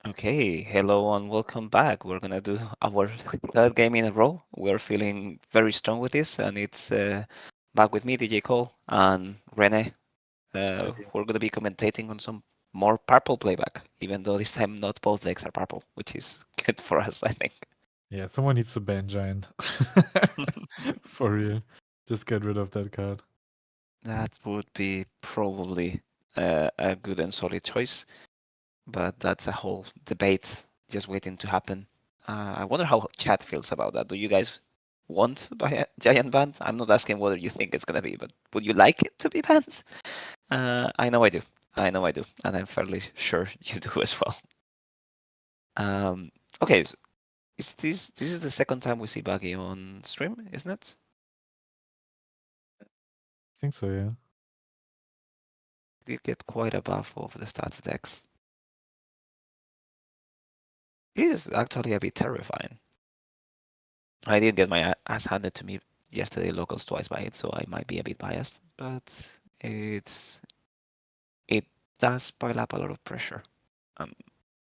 Okay, hello and welcome back. We're gonna do our third game in a row. We're feeling very strong with this, and it's back with me, DJ Cole, and Rene. We're gonna be commentating on some more purple playback, even though this time not both decks are purple, which is good for us, I think. Yeah, someone needs to ban Giant. For real. Just get rid of that card. That would be probably a good and solid choice, but that's a whole debate just waiting to happen. I wonder how chat feels about that. Do you guys want a giant band? I'm not asking whether you think it's gonna be, but would you like it to be banned? I know I do. I know I do, and I'm fairly sure you do as well. Okay, so this is the second time we see Buggy on stream, isn't it? I think so, yeah. Did get quite a buff of the stats decks. It is actually a bit terrifying. I did get my ass handed to me yesterday, locals twice by it, so I might be a bit biased, but it's it does pile up a lot of pressure.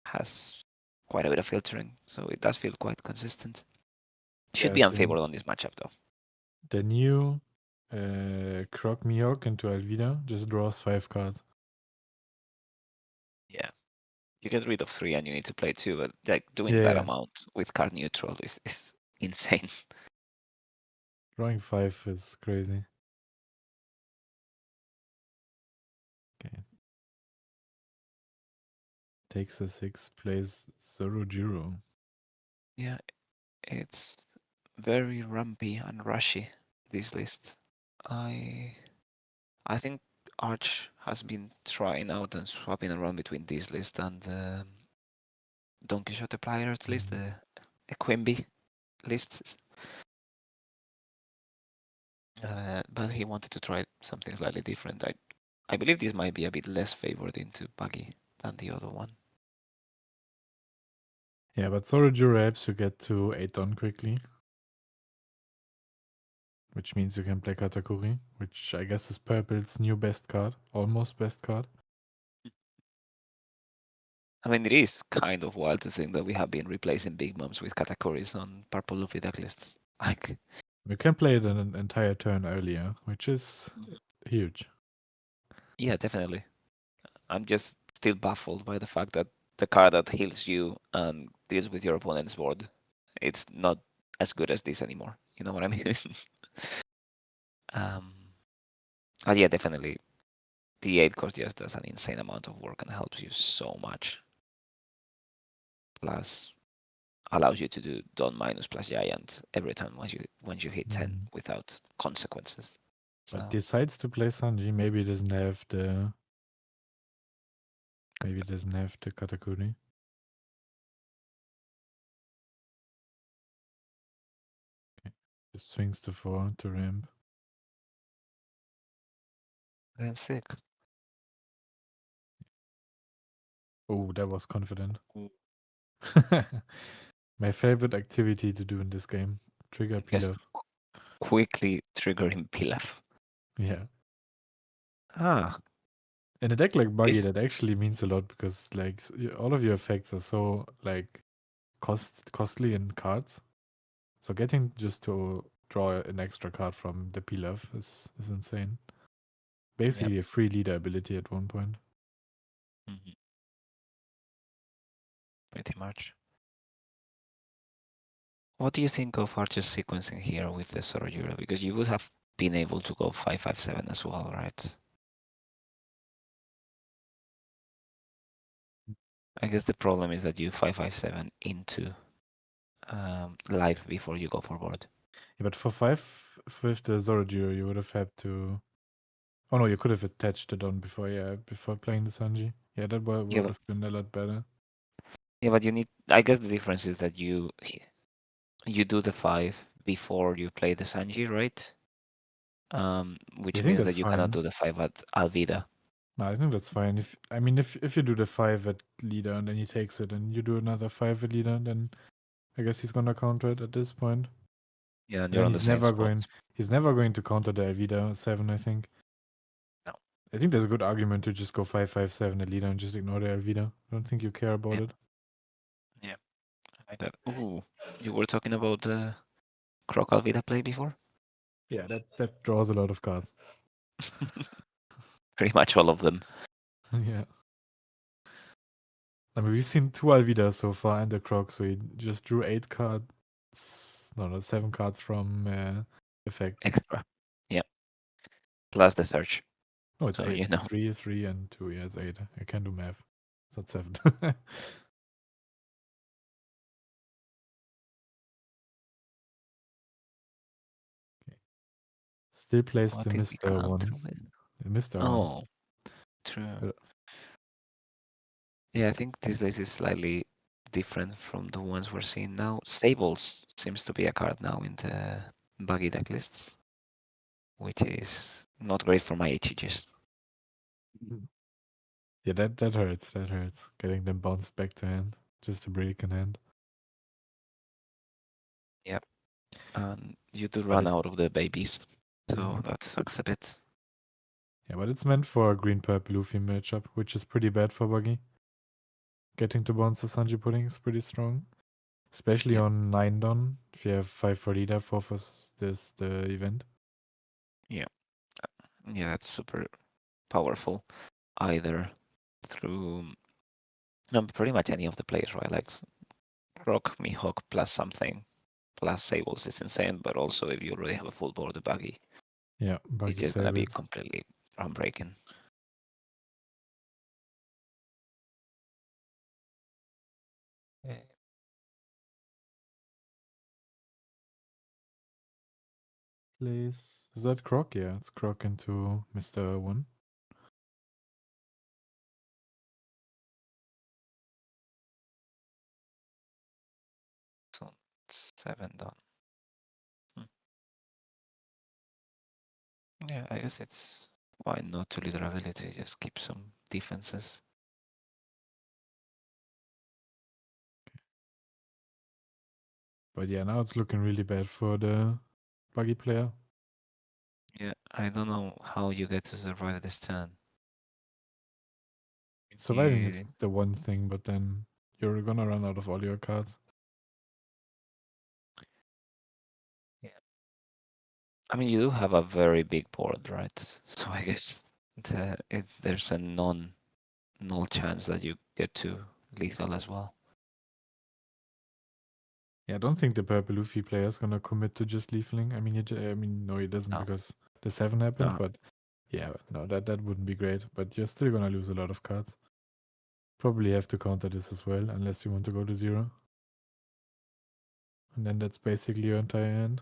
Has quite a bit of filtering, so it does feel quite consistent. Should Yeah, be unfavored on this matchup though. the new Croc Mihawk into Alvida just draws 5 cards. Yeah, you get rid of 3 and you need to play 2, but like doing that Yeah. amount with card neutral is insane. Drawing 5 is crazy. Okay. Takes a 6, plays Zorojiro. Yeah, it's very rumpy and rushy, this list. I think ARJ has been trying out and swapping around between this list and the Don Quixote players list, the Equimby list. But he wanted to try something slightly different. I believe this might be a bit less favored into Buggy than the other one. Yeah, but Zorojiro helps you get to 8 done quickly. Which means you can play Katakuri, which I guess is Purple's new best card. Almost best card. I mean, it is kind of wild to think that we have been replacing Big Moms with Katakuris on Purple Luffy deck lists. Like, You can play it an entire turn earlier, which is huge. yeah, definitely. I'm just still baffled by the fact that the card that heals you and deals with your opponent's board, it's not as good as this anymore. You know what I mean? um, yeah, definitely. The 8 cost just does an insane amount of work and helps you so much. Plus, allows you to do Don minus plus Giant every time once you hit 10 without consequences. But So decides to play Sanji. Maybe it doesn't have the. Maybe it doesn't have the Katakuri. Okay. Just swings to 4 to ramp. then 6. Oh, that was confident. Mm. My favorite activity to do in this game. Trigger Just Pilaf. quickly triggering Pilaf. Yeah. Ah, In a deck like Buggy, this that actually means a lot because like all of your effects are so like costly in cards. So getting just to draw an extra card from the Pilaf is insane. yep. Basically a free leader ability at one point. Mhm. Pretty much. What do you think of Archer's sequencing here with the Sorojura? Because you would have been able to go 557 as well, right? I guess the problem is that you 557 into live before you go forward. Yeah, but for 5 with the Zorojiro, you would have had to. Oh no, you could have attached it on before, yeah, before playing the Sanji. Yeah, that Yeah, would have been a lot better. yeah, but you need. I guess the difference is that you do the 5 before you play the Sanji, right? You Which think means that that's you cannot fine? do the 5 at Alvida. No, I think that's fine. If you do the 5 at leader and then he takes it and you do another 5 at leader, then I guess he's gonna counter it at this point. Yeah, and And you're then on the same spot. he's never going to counter the Alvida 7, I think. No. I think there's a good argument to just go 557 at leader and just ignore the Alvida. I don't think you care about Yeah. it. Like that. Ooh, you were talking about the Croc Alvida play before? Yeah, that draws a lot of cards. Pretty much all of them. Yeah. I mean, we've seen two Alvidas so far and the Croc, so he just drew 8 cards. No, no, 7 cards from effects. Extra. Yeah. Plus the search. Oh, it's So, 8. you know. 3, 3, and 2. Yeah, it's 8. I can do math. It's not 7. Okay. Still plays What the did we Mr. counter 1. with? The Mr. 1. Oh, true. Uh, Yeah, I think this list is slightly different from the ones we're seeing now. Stables seems to be a card now in the buggy deck lists, which is not great for my HGs. Yeah, that hurts. That hurts. Getting them bounced back to hand. Just a break in hand. Yep. And you do But run it, out of the babies. So Mhm. that sucks a bit. Yeah, but it's meant for a green purple Luffy matchup, which is pretty bad for Buggy. Getting to bounce the Sanji pudding is pretty strong. Especially Yep. on 9 Don. If you have 5 for leader, 4 for this the event. Yeah. Yeah, that's super powerful. Either through pretty much any of the plays, right? Like Rock, Mihawk plus something, plus Sables is insane, but also if you already have a full board, the buggy, Yeah, it's Buggy just gonna be Sables. completely groundbreaking. Eh, Place. Is that Croc? Yeah, it's Croc into Mr. 1. So 7 done. Yeah, I guess it's why not to leader ability, just keep some defenses. But yeah, now it's looking really bad for the Buggy player. Yeah, I don't know how you get to survive this turn. Surviving is You the one thing, but then you're gonna run out of all your cards. Yeah. I mean, you do have a very big board, right? So I guess if there's a null chance that you get to lethal as well. Yeah, I don't think the purple Luffy player is gonna commit to just leafling. I mean, no, he doesn't No, because the 7 happened. no. But yeah, no, that wouldn't be great. But you're still gonna lose a lot of cards. Probably have to counter this as well, unless you want to go to 0. And then that's basically your entire hand.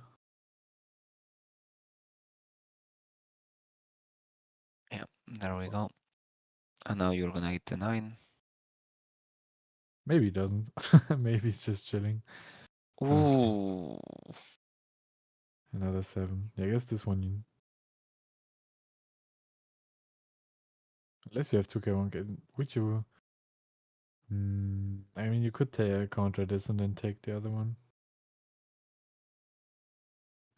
Yeah, there we go. And now you're gonna hit the 9. Maybe he doesn't. Maybe he's just chilling. Okay, Ooh. another 7. Yeah, I guess this one, unless you have 2k, 1k, would you? I mean, you could counter this and then take the other one.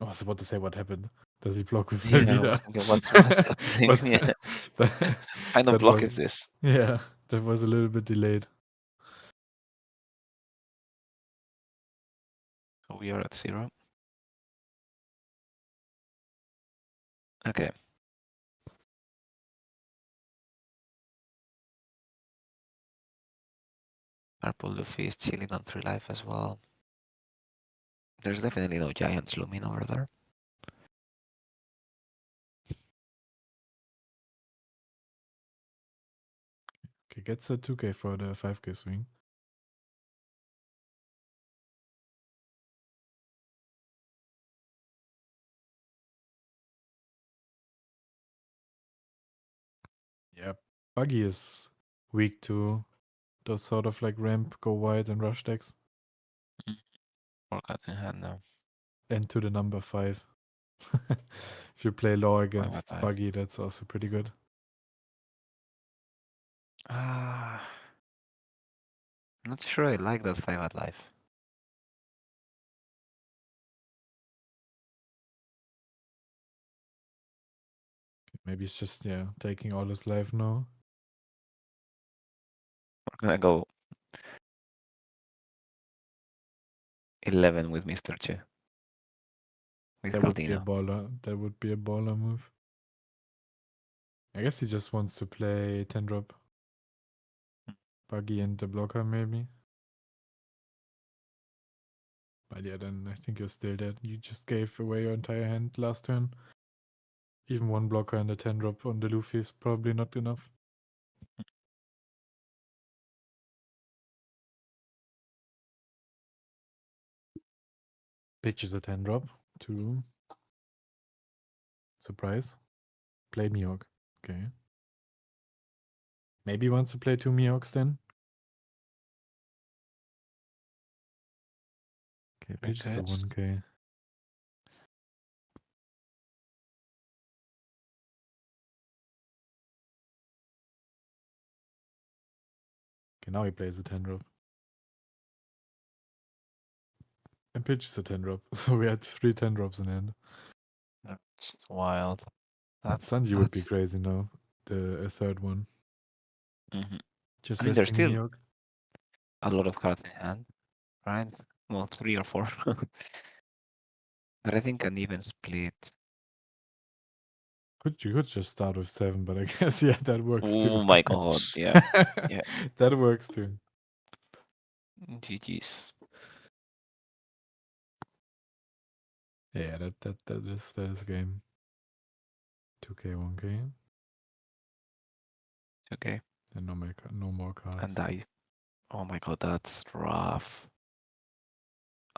I was about to say what happened. Does he block with Yeah, I was Velveeta? thinking, what's happening? But Yeah, that, kind of that block was, is this? yeah, that was a little bit delayed. So we are at 0. Okay. Purple Luffy is chilling on 3 life as well. There's definitely no giants looming over there. Okay, gets a 2k for the 5k swing. Yeah, Buggy is weak to those sort of like ramp, go wide, and rush decks. Or cut in hand now. And to the number 5. If you play law 5 at against 5. Buggy, that's also pretty good. Ah, not sure I like that 5 at life. Maybe it's just, yeah, taking all his life now. We're gonna go 11 with Mr. Chu. With That would be a Caldino. baller. That would be a baller move. I guess he just wants to play 10 drop. Buggy and the blocker, maybe. But yeah, then I think you're still dead. You just gave away your entire hand last turn. Even one blocker and a 10 drop on the Luffy is probably not enough. Pitches a 10 drop to surprise. Play Mihawk. Okay. Maybe he wants to play 2 Mihawks then. Okay, pitches a Regrets. 1k. Okay, now he plays a 10 drop. And pitches a 10 drop. So we had 3 10 drops in hand. That's wild. Sanji would be crazy now. A third one. Mhm. Just I mean, there's resting still Mihawk. a lot of cards in hand, right? Well, 3 or 4. But I think an even split. You could just start with 7, but I guess yeah, that works too. Oh my god, yeah. Yeah. That works too. GG's. Yeah, that is a game. 2k, 1k, Okay. and no more cards. And I. Oh my god, that's rough.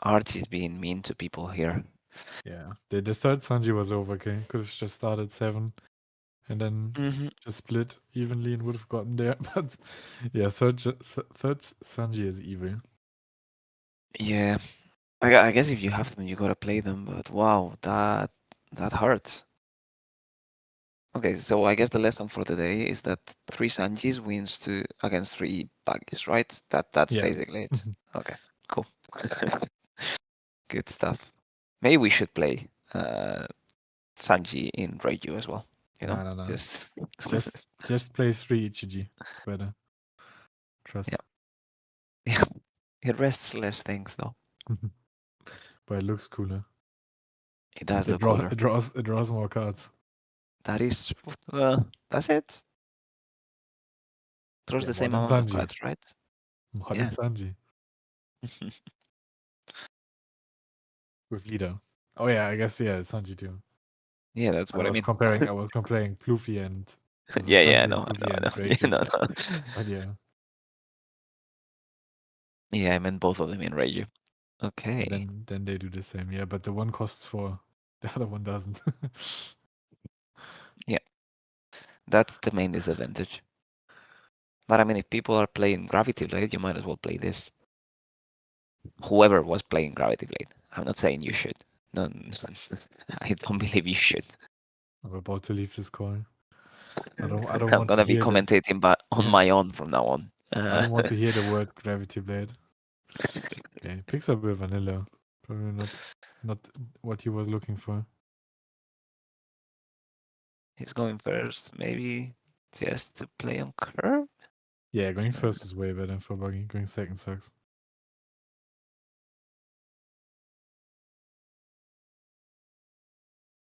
ARJ is being mean to people here. Yeah, the third Sanji was overkill. Could have just started 7 and then just split evenly and would have gotten there. But yeah, third Sanji is evil. Yeah. I guess if you have them, you gotta play them. But wow, that hurt. Okay, so I guess the lesson for today is that 3 Sanjis wins against 3 Buggies, right? That's Yeah. basically it. Okay, cool. Good stuff. Maybe we should play Sanji in Reiju as well. You know, No. just Just play 3 Ichiji. It's better. Trust. yeah. It rests less things though. But it looks cooler. It does look cooler. It draws more cards. That is, that's it. Throws Yeah, the more same than amount of Sanji. cards, right? More than Yeah. Sanji. With leader. Oh yeah, I guess yeah, Sanji too. Yeah, that's what I mean. I was comparing Pluffy and also Yeah, I Sanji and know, I Pluffy know, I and know. Yeah, Reiju. no, no. But yeah. Yeah, I meant both of them in Reiju. Okay. Then they do the same, yeah, but the one costs 4. The other one doesn't. Yeah. That's the main disadvantage. But I mean, if people are playing Gravity Blade, you might as well play this. Whoever was playing Gravity Blade. I'm not saying you should. No, I don't believe you should. I'm about to leave this call. I don't I'm want to gonna be hear the commentating but on yeah. my own from now on. I don't want to hear the word Gravity Blade. Okay, picks up with Vanilla. Probably not what he was looking for. He's going first, maybe just to play on curve? Yeah, going first is way better for Buggy. Going second sucks.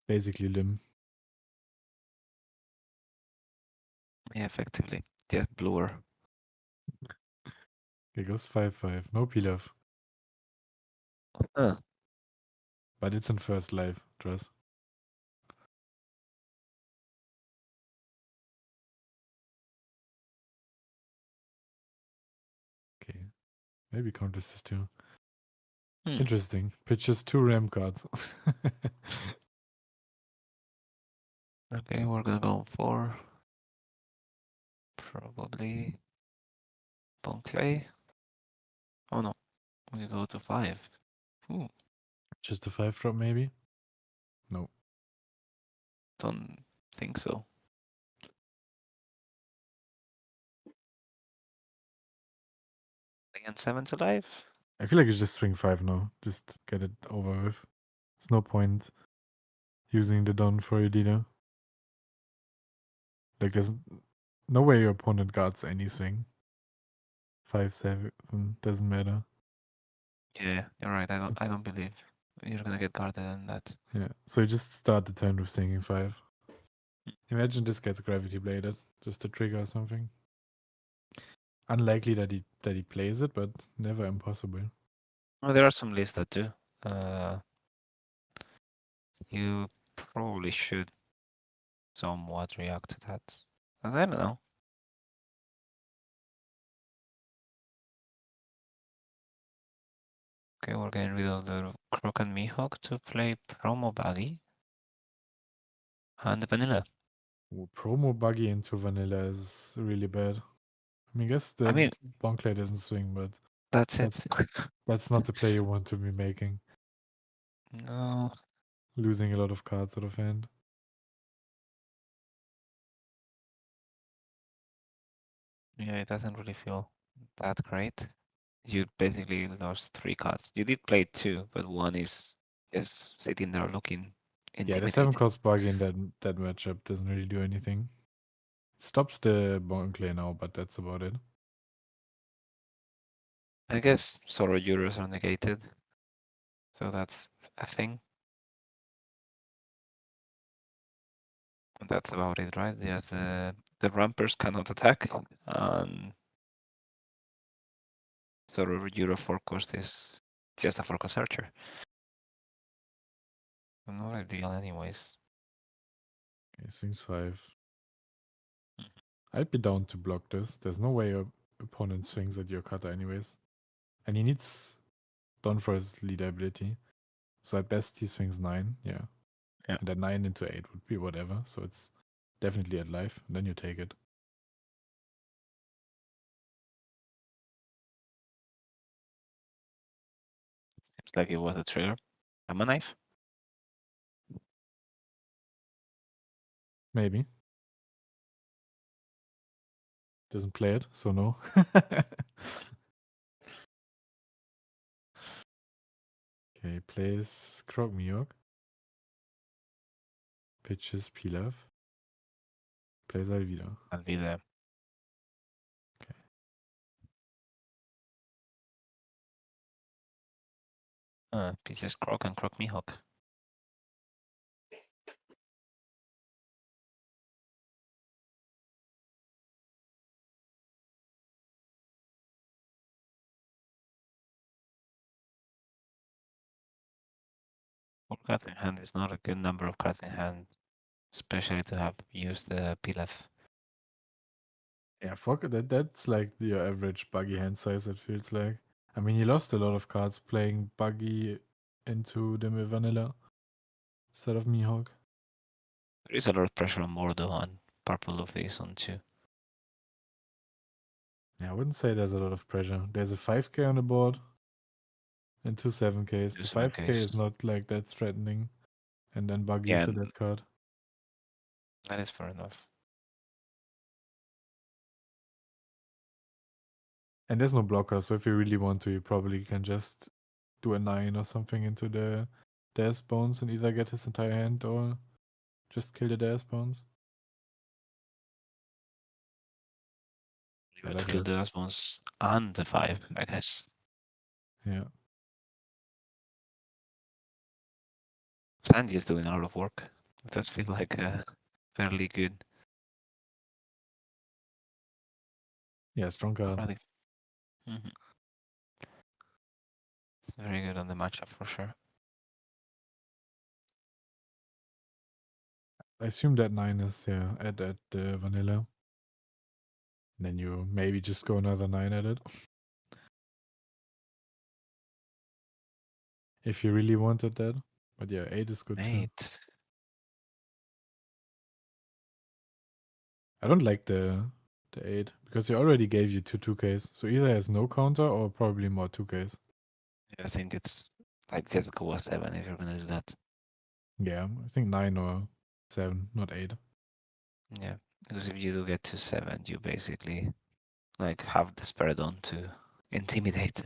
Basically limb. Yeah, effectively. Yeah, bluer. It goes 5-5. No pilaf. Huh. But it's in first life, Dress. Okay. Maybe counters this too. Interesting. Pitches 2 ram cards. Okay, we're gonna go for probably Bone Clay. Oh no, we go to 5. Ooh, Just a 5 drop maybe? No. don't think so. Again, 7's alive? I feel like it's just swing 5 now. Just get it over with. There's no point using the Don for your leader. Like there's no way your opponent guards any swing. 5-7 doesn't matter. Yeah, you're right. I don't believe you're gonna get guarded on that. Yeah. So you just start the turn with sinking 5. Imagine this gets gravity bladed, just to trigger something. Unlikely that he plays it, but never impossible. Well, there are some lists that do. Uh, you probably should somewhat react to that. And I don't know. Okay, we're getting rid of the Croc and Mihawk to play promo baggy and the vanilla. Ooh, promo buggy into vanilla is really bad. I mean, I guess I the mean, Bonklet doesn't swing, but that's it. that's that's not the play you want to be making. No, Losing a lot of cards out of hand. yeah, it doesn't really feel that great. You basically lost 3 cards. You did play 2, but one is just sitting there looking Yeah, the 7 intimidating. cost buggy in that matchup doesn't really do anything. It stops the Bonklet now, but that's about it. I guess Solo Euros are negated, so that's a thing. And that's about it, right? Yeah, the rampers cannot attack, and Solo Euro 4 cost is just a 4 cost archer. Not ideal, anyways. Okay, swings 5. I'd be down to block this. There's no way your opponent swings at your cutter anyways. And he needs Dawn for his lead ability. So at best he swings 9, yeah. Yeah, And then 9 into 8 would be whatever. So it's definitely at life. And then you take it. seems like it was a trigger. Hammer knife. Maybe. Doesn't play it, so no. Okay, plays Krog Miok. Pitches Pilaf. Plays Alvida. That'll be the Okay. pieces Croc and Croc Mihawk. Four cards in hand is not a good number of cards in hand, especially to have used the Pilaf. Yeah, fuck that's like your average buggy hand size, it feels like. I mean, he lost a lot of cards playing buggy into the vanilla instead of Mihawk. There is a lot of pressure on Mordo, and Purple Luffy is on 2. Yeah, I wouldn't say there's a lot of pressure. There's a 5k on the board and 2 7ks. The Just in my 5k case. is not like that threatening. And then buggy Yeah, is a dead card. that is fair enough. And there's no blocker, so if you really want to, you probably can just do a 9 or something into the Death Bones and either get his entire hand or just kill the Death Bones. You Yeah, would that kill the hurts. last ones and the 5, I guess. Yeah. Sandy is doing a lot of work. It does feel like fairly good. Yeah, strong card. Mm-hmm. It's very good on the matchup for sure. I assume that 9 is, yeah, at the vanilla. And then you maybe just go another 9 at it. If you really wanted that. But yeah, 8 is good too. Mate. I don't like the 8 because he already gave you 2 2Ks. So either has no counter or probably more 2Ks. I think it's like just go a 7 if you're gonna do that. Yeah, I think 9 or 7, not 8. Yeah. Because if you do get to 7, you basically like have the Speradon to intimidate.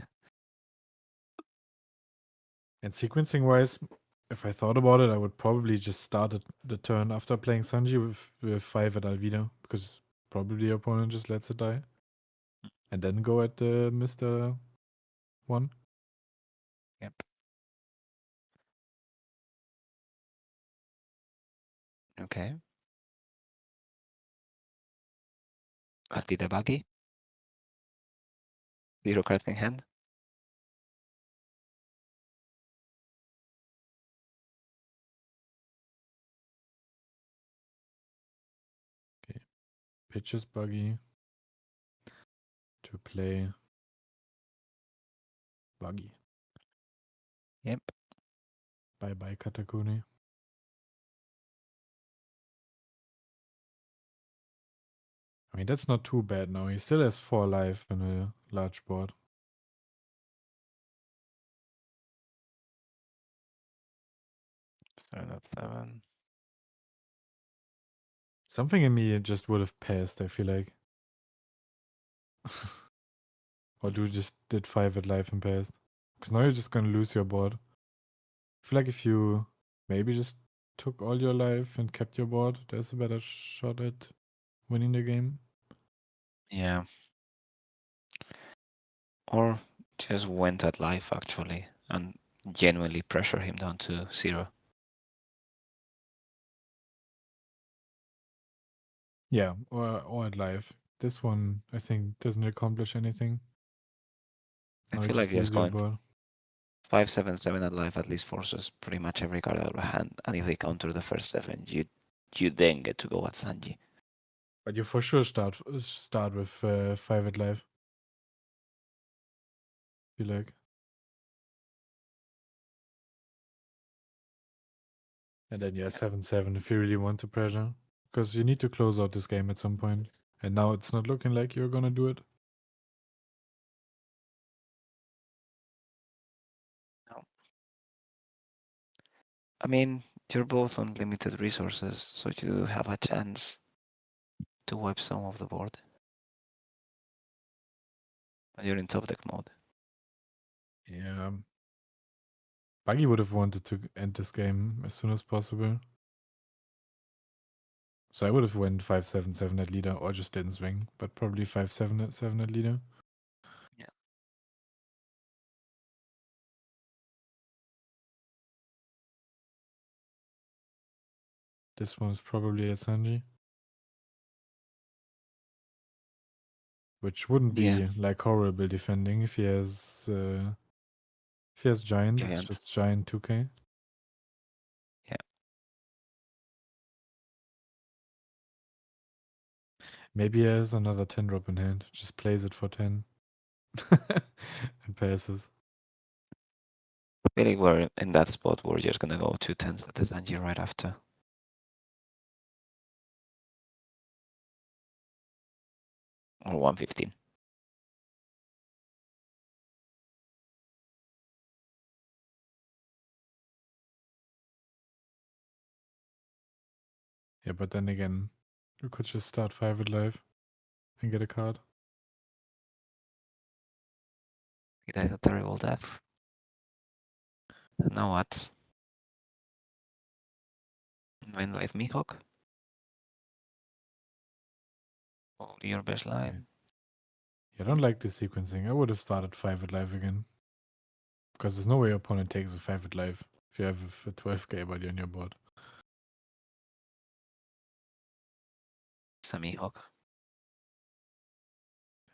And sequencing wise, if I thought about it, I would probably just start the turn after playing Sanji with 5 at Alvida because probably your opponent just lets it die. And then go at the Mr. 1. Yep. Okay. I'll be the buggy. Zero cards in hand. Okay. Pitches buggy to play buggy. Yep. Bye bye Katakuni. I mean, that's not too bad now. He still has 4 life in a large board. So that's 7. Something in me just would have passed, I feel like. Or do just did 5 at life and passed? Because now you're just gonna lose your board. I feel like if you maybe just took all your life and kept your board, there's a better shot at winning the game. Yeah. Or just went at life actually and genuinely pressure him down to 0. Yeah, or at life. This one, I think, doesn't accomplish anything. I Now you feel like just just lose your going board. 5-7-7 at life at least forces pretty much every card out of hand. And if they counter the first 7, you then get to go at Sanji. But you for sure start with 5 at life. Feel like. And then yeah, 7-7 if you really want to pressure. Because you need to close out this game at some point. And now it's not looking like you're gonna do it. No. I mean, you're both on limited resources, so you do have a chance to wipe some of the board. And you're in top deck mode. Yeah. Buggy would have wanted to end this game as soon as possible. So I would have went 5-7-7 at leader or just didn't swing, but probably 5-7-7 at leader. Yeah. This one is probably at Sanji. Which wouldn't Yeah. be like horrible defending if he has giant, it's Giant. just giant 2k. Yeah. Maybe he has another 10 drop in hand. Just plays it for 10. And passes. I feel like we're in that spot. We're just gonna go 2 10s at the Sanji right after. Or 115. Yeah, but then again, you could just start 5 at life and get a card. He died a terrible death. And now what? 9 life Mihawk. Only your best line. Yeah, I don't like this sequencing. I would have started 5 at life again. Because there's no way your opponent takes a 5 at life if you have a 12k buddy on your board. It's a Mihawk.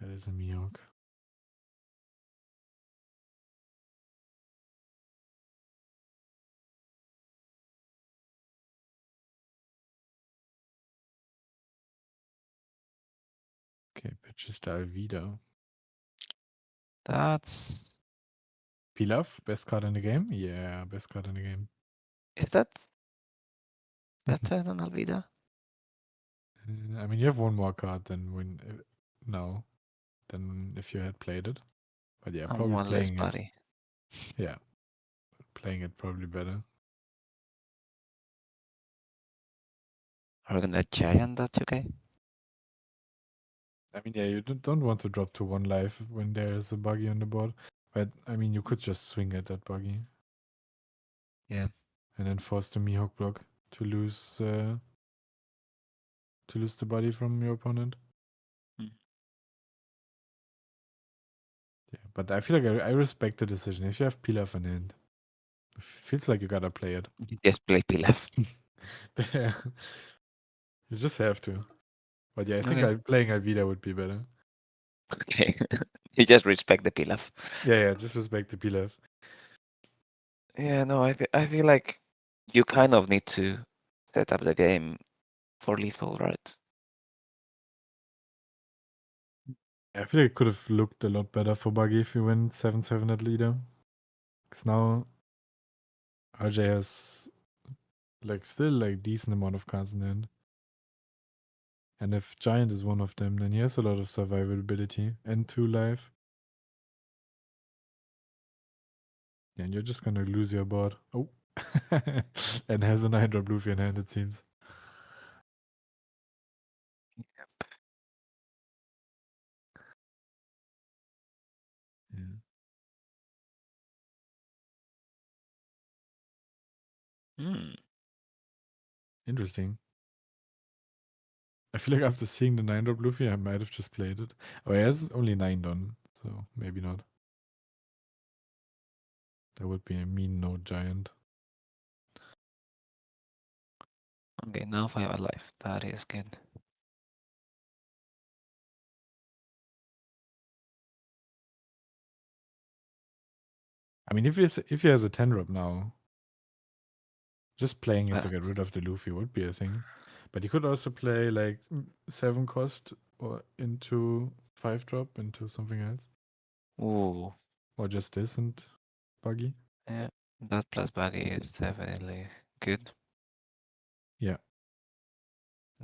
That is a Mihawk. Okay, pitches to Alvida. That's... Pilaf, best card in the game? Yeah, best card in the game. Is that better than Alvida? I mean, you have one more card than when now than if you had played it. But yeah, And probably one less playing it. body. Yeah, playing it probably better. Are we gonna giant that 2k? I mean, yeah, you don't want to drop to 1 life when there's a buggy on the board. But I mean, you could just swing at that buggy. Yeah. And then force the Mihawk block to lose the body from your opponent. Mm. Yeah, but I feel like I respect the decision. If you have Pilaf in hand, it feels like you gotta play it. Just play Pilaf. Yeah, you just have to. But yeah, I think Okay. playing Alvida would be better. Okay. You just respect the Pilaf. Yeah, just respect the Pilaf. Yeah, no, I feel like you kind of need to set up the game for lethal, right? I feel like it could have looked a lot better for Buggy if you went 7-7 at leader. Because now ARJ has like still like decent amount of cards in hand. And if Giant is one of them, then he has a lot of survivability and 2 life. Yeah, and you're just gonna lose your board. Oh. And has an Hydra Blue in hand, it seems. Yep. Yeah. Hmm. Interesting. I feel like after seeing the 9 drop Luffy, I might have just played it. Oh, he has only 9 done, so maybe not. That would be a mean no giant. Okay, now 5 alive. That is good. I mean, if he has a 10 drop now, just playing it Uh, to get rid of the Luffy would be a thing. But you could also play like 7 cost or into 5 drop into something else. ooh. Or just this and Buggy. Yeah. That plus baggy is definitely good. Yeah.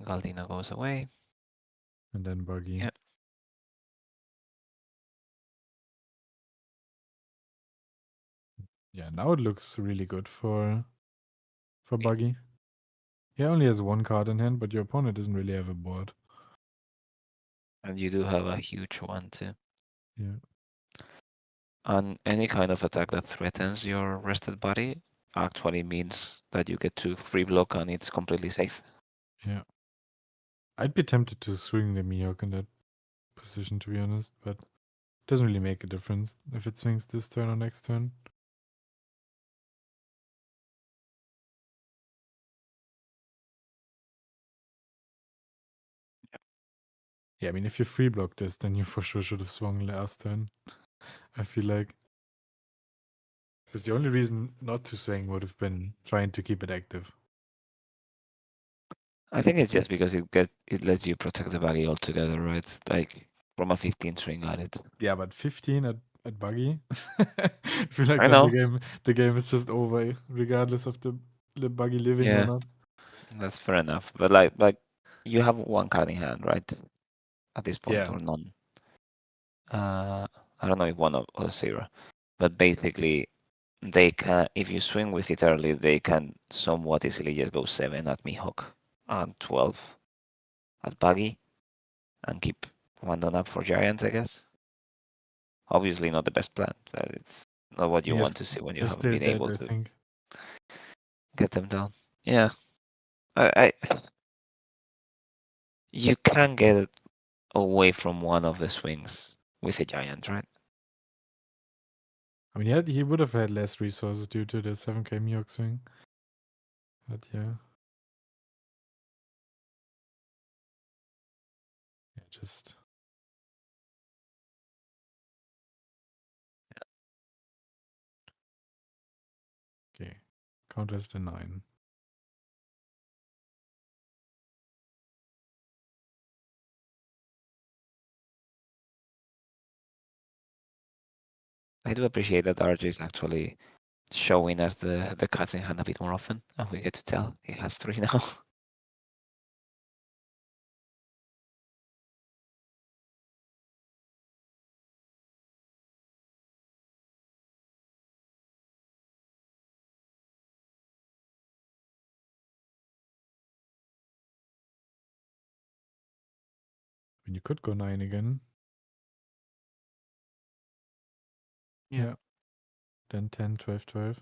Galdino goes away. And then Buggy. Yeah. Yeah, now it looks really good for Buggy. He only has 1 card in hand, but your opponent doesn't really have a board. And you do have a huge one too. Yeah. And any kind of attack that threatens your rested body actually means that you get to free block and it's completely safe. Yeah. I'd be tempted to swing the Mihawk in that position, to be honest, but it doesn't really make a difference if it swings this turn or next turn. Yeah, I mean, if you free block this, then you for sure should have swung last turn. I feel like. Because the only reason not to swing would have been trying to keep it active. I think it's just because it lets you protect the baggy altogether, right? Like from a 15 swing at it. Yeah, but 15 at Buggy. I feel like I then know. the game is just over, regardless of the Buggy living or Yeah, not. that's fair enough. But like you have one card in hand, right? At this point, Yeah. or none. I don't know if one or zero, but basically they can. If you swing with it early, they can somewhat easily just go 7 at Mihawk and 12 at Buggy and keep one down up for Giant, I guess. Obviously, not the best plan, but it's not what you Yes, want to see when you they're haven't still been dead, able I to think. get them down. Yeah, I you can get away from one of the swings with a Giant, right? I mean, he would have had less resources due to the 7k Mihawk swing. But yeah. Yeah, just. Okay. Counters the 9. I do appreciate that RJ is actually showing us the cards in hand a bit more often, and we get to tell he has 3 now. I mean, you could go 9 again. Yeah. Then 10, 12, 12.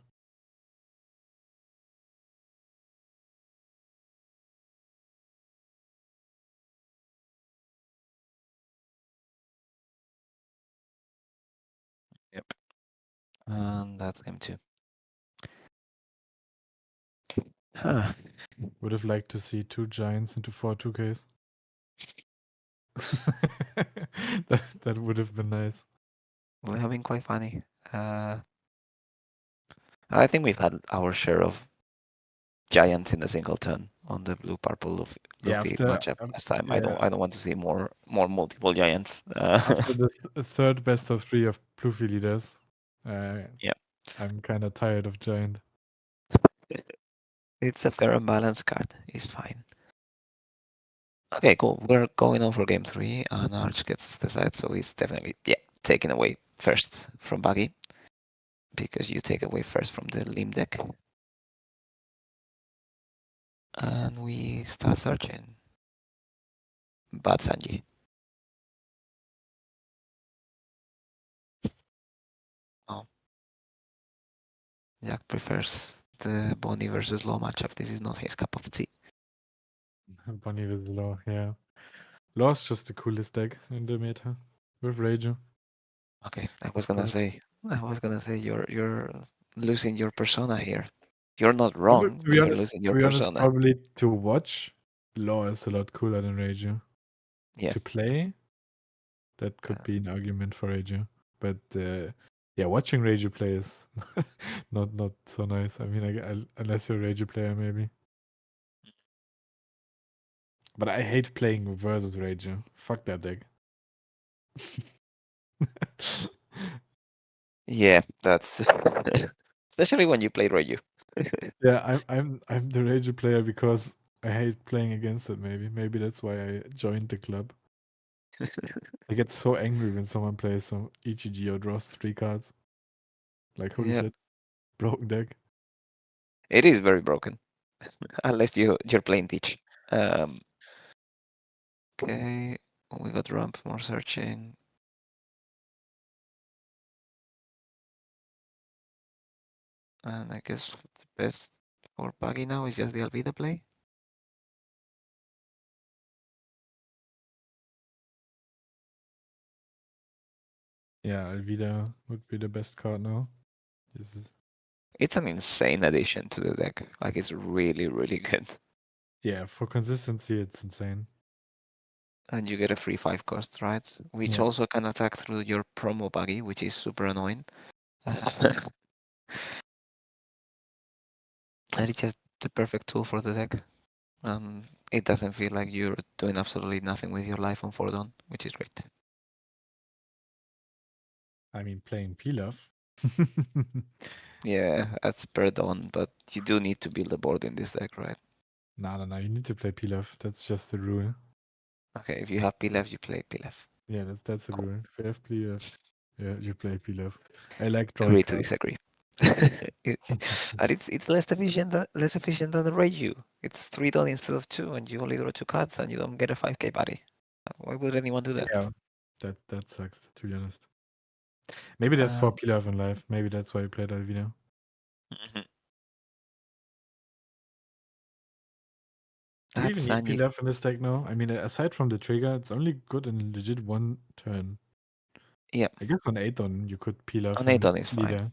And that's game two. Huh. Would have liked to see 2 giants into 4 2Ks. That would have been nice. Would have been quite funny. Uh, I think we've had our share of giants in the single turn on the blue purple Yeah, Luffy matchup last time. I yeah, don't want to see more multiple giants. after the third best of 3 of Pluffy leaders, uh, Yeah. I'm kind of tired of giant. It's a fair and balanced card. It's fine. Okay, cool. We're going on for game three, and ARJ gets the side, so he's definitely taken away first from Buggy because you take away first from the Limb deck, and we start searching. Bad Sanji. Oh, Jack prefers the Bonnie versus Law matchup. This is not his cup of tea. Bunny with Law, yeah. Law's just the coolest deck in the meta with Rager. Okay, Of course. I was gonna say you're losing your persona here. You're not Probably, wrong, but you're losing your persona. probably to watch, Law is a lot cooler than Rager. Yeah. To play, that could be an argument for Rager. But yeah, watching Rager play is not so nice. I mean, unless you're a Rager player, maybe. But I hate playing versus Rager. Fuck that deck. Yeah, that's especially when you play Ryu. Yeah, I'm the Rager player because I hate playing against it. Maybe that's why I joined the club. I get so angry when someone plays some EGG or draws 3 cards. Like, holy Yeah, shit, broken deck. it is very broken, unless you're playing Teach. Um, okay, we got ramp, more searching, and I guess the best for Buggy now is just the Alvida play. Yeah, Alvida would be the best card now. This is, It's an insane addition to the deck. Like it's really, really good. yeah, for consistency, it's insane. And you get a free 5 cost, right? Which Yeah, also can attack through your promo Buggy, which is super annoying. And it's just the perfect tool for the deck. It doesn't feel like you're doing absolutely nothing with your life on Fordon, which is great. I mean, playing Pilaf. Yeah, that's per dawn, but you do need to build a board in this deck, right? No. You need to play Pilaf. That's just the rule. Okay, if you have Pilaf, you play Pilaf. Yeah, that's a Cool. rule. If you have Pilaf, yeah, you play Pilaf. I like drawing Agree to cards. disagree. And it's less efficient than the Reiju. It's 3 dawn instead of 2, and you only draw 2 cards, and you don't get a 5k buddy. Why would anyone do that? Yeah, that sucks, to be honest. Maybe there's 4 Um, Pilaf in life. Maybe that's why you played Alvina. mhm. Do we That's even need Sanji. Pilaf in this deck now? I mean, aside from the trigger, it's only good in legit 1 turn. Yeah, I guess on 8 on you could Pilaf on 8 and dawn is fine. leader.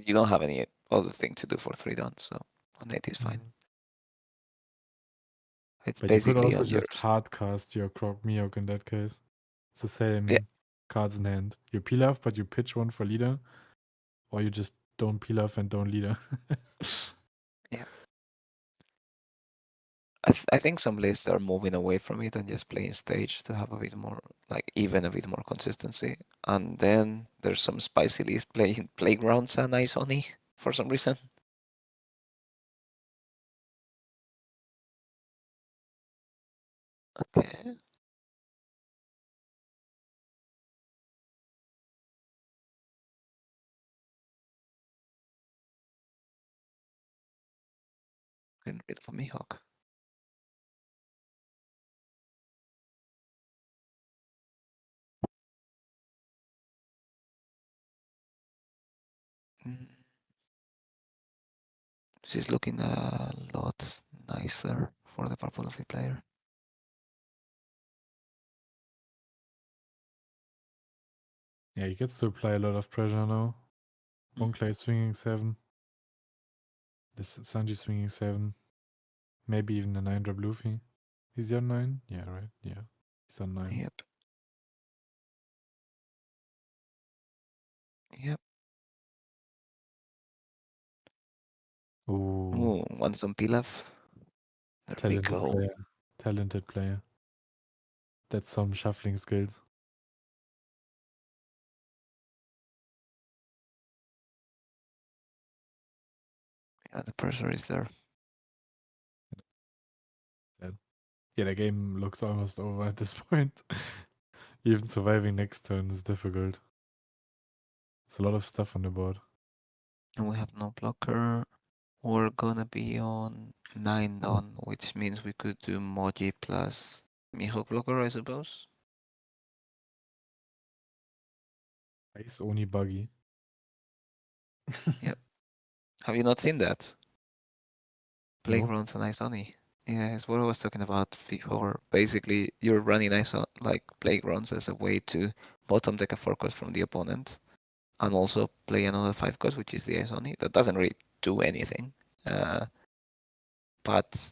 You don't have any other thing to do for 3 dawn, so on 8 is fine. Mm. It's But you could basically also all just yours. hard cast your Krog Miok in that case. It's the Yeah, same cards in hand. You Pilaf, but you pitch one for leader, or you just don't Pilaf and don't leader. yeah. I think some lists are moving away from it and just playing stage to have a bit more, like even a bit more consistency. And then there's some spicy lists playing playgrounds and ice honey for some reason. Okay. Getting rid of a Mihawk. Mm, this is looking a lot nicer for the purple of the player. Yeah, he gets to apply a lot of pressure now. Monclay swinging 7. This Sanji swinging 7. Maybe even a 9 drop Luffy. Is he on 9? Yeah, right. Yeah. He's on 9. Yep. Yep. Ooh, Ooh, want some pilaf? There we talented go. player. Talented player. That's some shuffling skills. Yeah, the pressure is there. Yeah, the game looks almost over at this point. Even surviving next turn is difficult. There's a lot of stuff on the board. And we have no blocker. We're gonna be on 9 down, which means we could do Moji plus Mihawk blocker, I suppose. Ice Oni buggy. Yep. Have you not seen that? No. Playgrounds and Ice Oni. Yeah, it's what I was talking about before. Basically, you're running like playgrounds as a way to bottom deck a 4 cost from the opponent and also play another 5 cost, which is the Ice Oni. That doesn't really do anything. But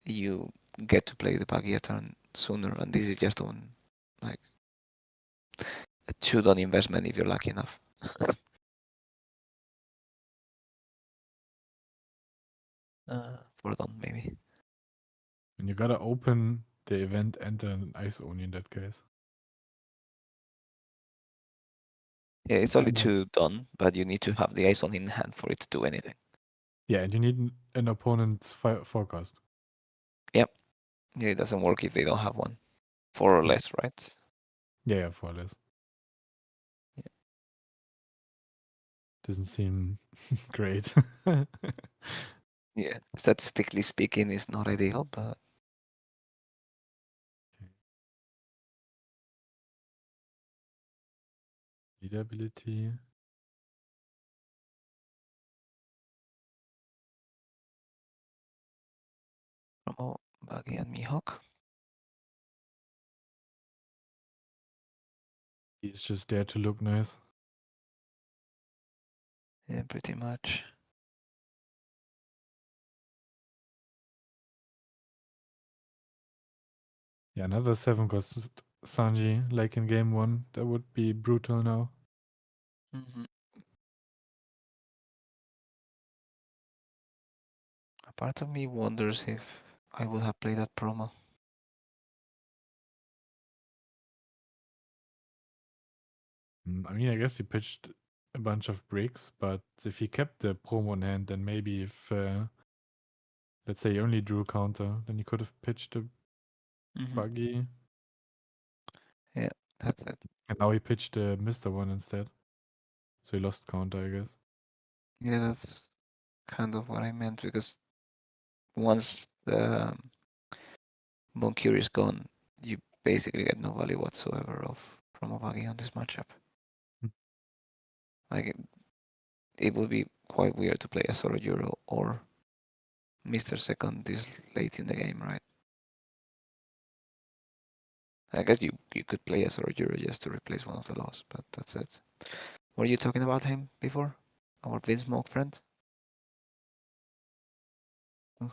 you get to play the buggy a turn sooner, and this is just on like a 2 down investment if you're lucky enough. 4 down maybe. And you gotta open the event and an Ice Oni in that case. Yeah, it's only And 2 done, but you need to have the Ice on in hand for it to do anything. yeah, and you need an opponent's forecast. Yep. Yeah, it doesn't work if they don't have one. 4 or less, right? Yeah, 4 less. Yeah. Doesn't seem great. Yeah. Statistically speaking, it's not ideal, but Lead ability. Promo, Buggy, and Mihawk. He's just there to look nice. Yeah, pretty much. Yeah, another 7 cost Sanji, like in game 1. That would be brutal now. Mm-hmm. A part of me wonders if I would have played that promo. I mean, I guess he pitched a bunch of breaks, but if he kept the promo in hand, then maybe if, let's say, he only drew counter, then he could have pitched a Mm-hmm. buggy. Yeah, that's it. And now he pitched the Mr. one instead. So he lost counter, I guess. Yeah, that's kind of what I meant because once the Bonkir is gone, you basically get no value whatsoever of promo Buggy on this matchup. Hmm. Like it would be quite weird to play a Solo Euro or Mr. Second this late in the game, right? I guess you could play a Solo Euro just to replace one of the loss, but that's it. Were you talking about him before? Our Vince Smoke friend?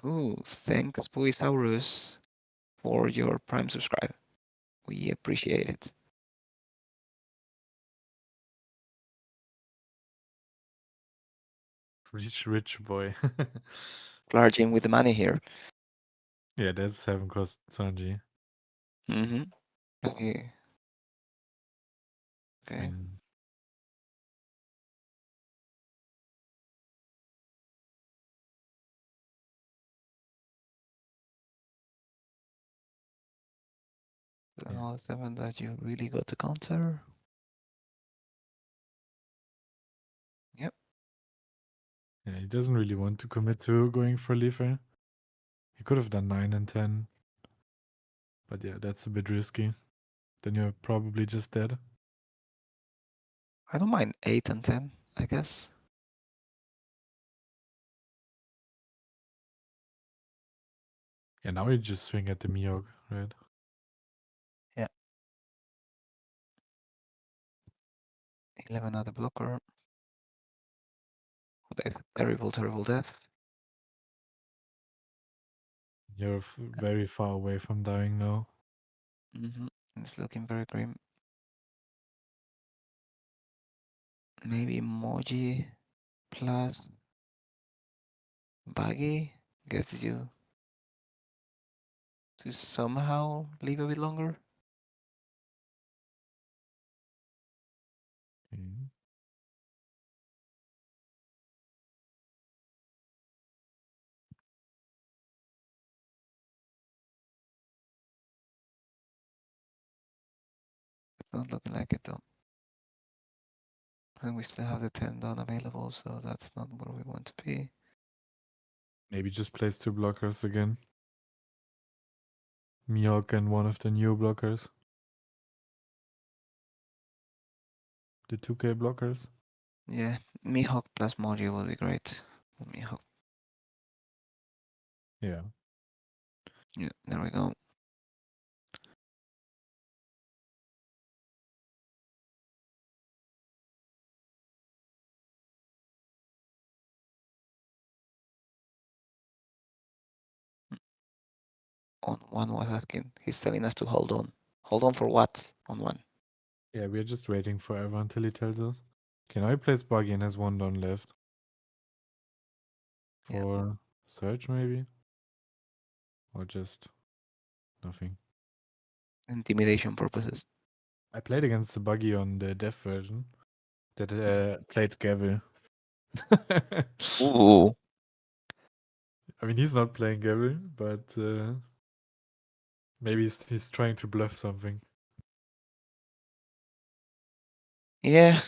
Ooh, thanks, Puisaurus, for your Prime subscribe. We appreciate it. Rich boy. Splurging with the money here. Yeah, that's 7 cost Sanji. Mm-hmm. Okay. I Okay. mean, And yeah. all 7 that you really got to counter. Yep. Yeah, he doesn't really want to commit to going for Leafer. He could have done 9 and 10. But yeah, that's a bit risky. Then you're probably just dead. I don't mind 8 and 10, I guess. Yeah, now you just swing at the Miyog, right? Yeah. 11 at the blocker. Death. Terrible, terrible death. You're very far away from dying now. It's looking very grim. Maybe emoji plus buggy gets you to somehow live a bit longer. Okay. It's not looking like it though. And we still have the 10 down available, so that's not where we want to be. Maybe just place 2 blockers again. Mihawk and one of the new blockers. The 2k blockers. Yeah, Mihawk plus Moji would be great. Mihawk. Yeah. Yeah, there we go. On one was asking. He's telling us to hold on. Hold on for what? On one. Yeah, we're just waiting forever until he tells us. Okay, now he plays buggy and has 1 down left. Yeah. For search maybe? Or just nothing. Intimidation purposes. I played against the buggy on the dev version that played Gavel. Ooh. I mean, he's not playing Gavel, but maybe he's trying to bluff something. Yeah.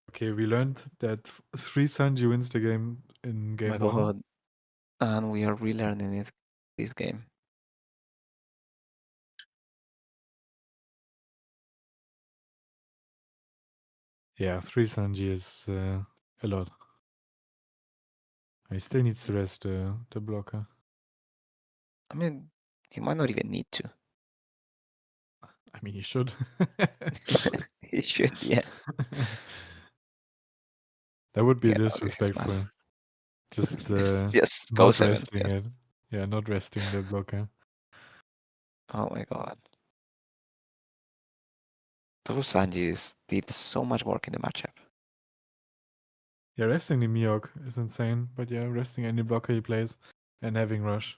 Okay, we learned that 3 Sanji wins the game in Oh my game 1. god. And we are relearning it this game. Yeah, 3 Sanji is a lot. He still needs to rest the blocker. I mean, he might not even need to. I mean, he should. He should, yeah. That would be Yeah, no, this is disrespectful. math. Just Just go not sevens, resting yes. it. Yeah, not resting the blocker. Oh my god. Those Sanjis did so much work in the matchup. Yeah, resting the Mihawk is insane, but yeah, resting any blocker he plays and having rush.